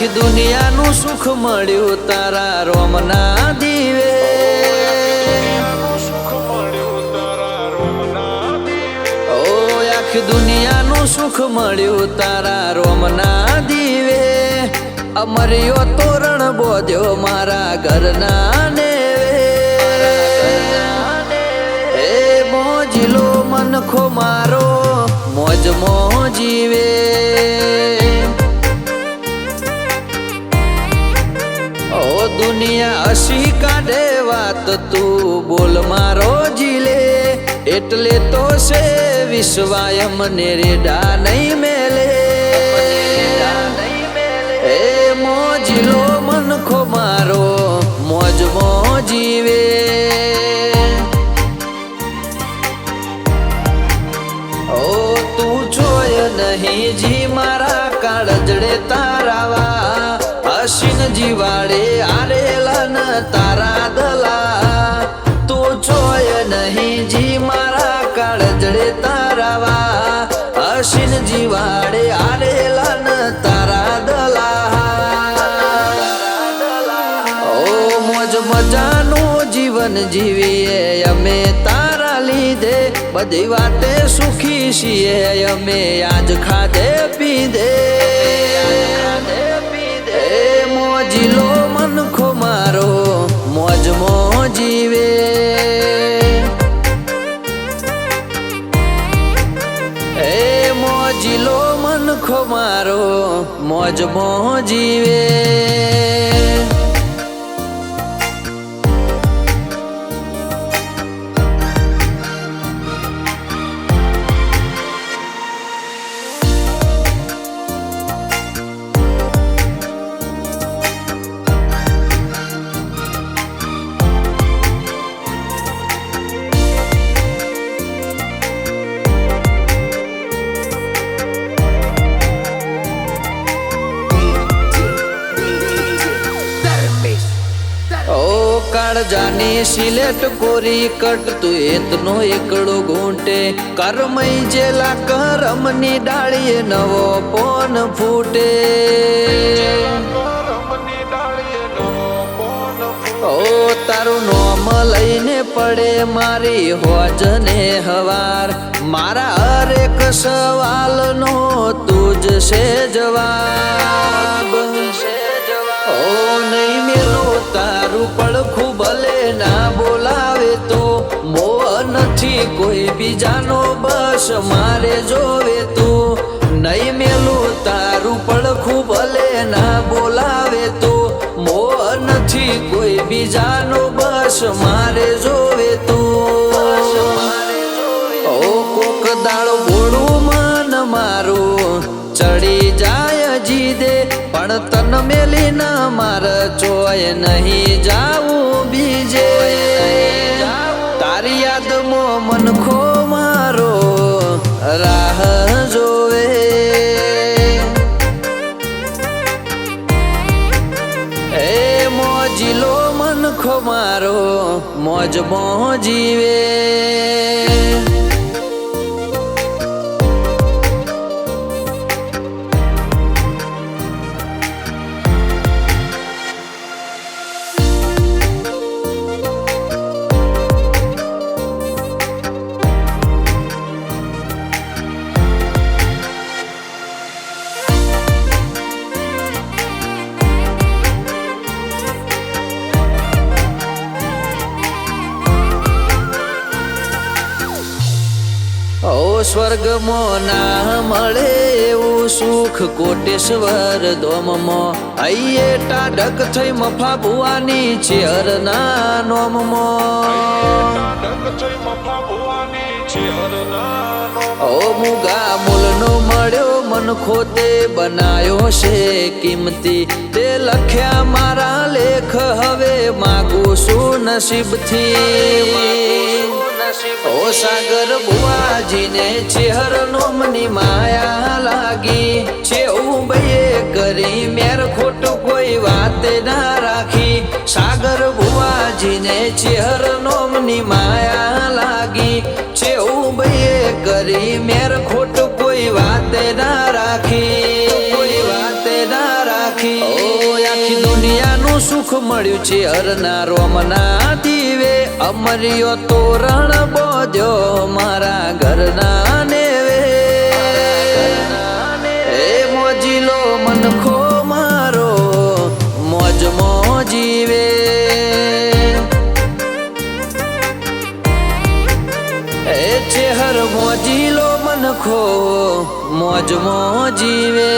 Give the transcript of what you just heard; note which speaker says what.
Speaker 1: આખી દુનિયાનું સુખ મળ્યું તારા રોમના દીવે ઓ આખી દુનિયાનું સુખ મળ્યું તારા રોમના દીવે અમર્યો તોરણ બોધ્યો મારા ઘરના ને એ મોજીલો મનખો મારો મોજ મોજીવે દુનિયા હસી કાઢે વાત તું બોલ મારો જીલે એટલે તો છે વિશ્વાય મને રેડા નહીં મેલે એ મોજીલો મનખો મારો મોજ મોજીવે ઓ તું જોય નહીં જી મારા કાળજડે તારાવા હસીન જીવાડે આરેલા ન તારા દલા તું જોય નહીં જી મારા કાળજડે તારાવા હસીન જીવાડે આરેલા ન તારા દલા ઓ મોજ મજાનું જીવન જીવીએ અમે તારા લીધે બધી વાતે સુખી છીએ અમે આજ ખાધે પીધે મોજીલો મનખો મારો મોજ મોજીવે એ મોજીલો મનખો મારો મોજ મોજીવે કાળજાની સિલેટ કોરી કટતું એતનો એકડો ઘૂંટે કરમઈ જેલા કરમની ડાળીએ નવો પોન ફૂટે ઓ તારું નોમ લઈને પડે મારી હોજને હવાર મારા હરેક સવાલનો તુજ છે જવાબ ઓ નહીં મેલો તારું પડખું ભલે ના બોલાવે તો મોહ નથી કોઈ બીજાનો બસ મારે જોવે તું નહીં મેલું તારું પડખું ભલે ના બોલાવે તો મોહ નથી કોઈ બીજાનો બસ મારે જોવે તું ઓ કોક દાળ બોળું મન મારું ચડી જાય જીદે પણ તન મેલી ના માર ચોય નહીં જાવું બીજે તારી યાદમાં મનખો મારો રાહ જોવે એ મોજીલો મનખો મારો મોજ મોજીવે સ્વર્ગમાં ના મળે એવું સુખ કોટેશ્વર ધોમમાં આઈએ ટાઢક થઈ મફા ભુવાની ચેરના નોમમાં ઓ મુગા મૂલનો મળ્યો મનખો તે બનાયો છે કિંમતી તે લખ્યા મારા લેખ હવે માગું શું નસીબથી ઓ સાગર બુઆજીને ચેહર નોમની માયા લાગી છે ઉબયે કરી મેર ખોટું કોઈ વાતે ના રાખી સાગર બુઆજીને ચેહર નોમની માયા લાગી છે ઉબયે કરી મેર ખોટું કોઈ વાતે ના રાખી કોઈ વાતે ના રાખી નું સુખ મળ્યું છે હરના રોમના દીવે અમરિયો તોરણ બોધ્યો મારા ઘરના નેવે એ મોજીલો મનખો મારો મોજ મોજીવે એ ચેહર મોજીલો મનખો મોજ મોજીવે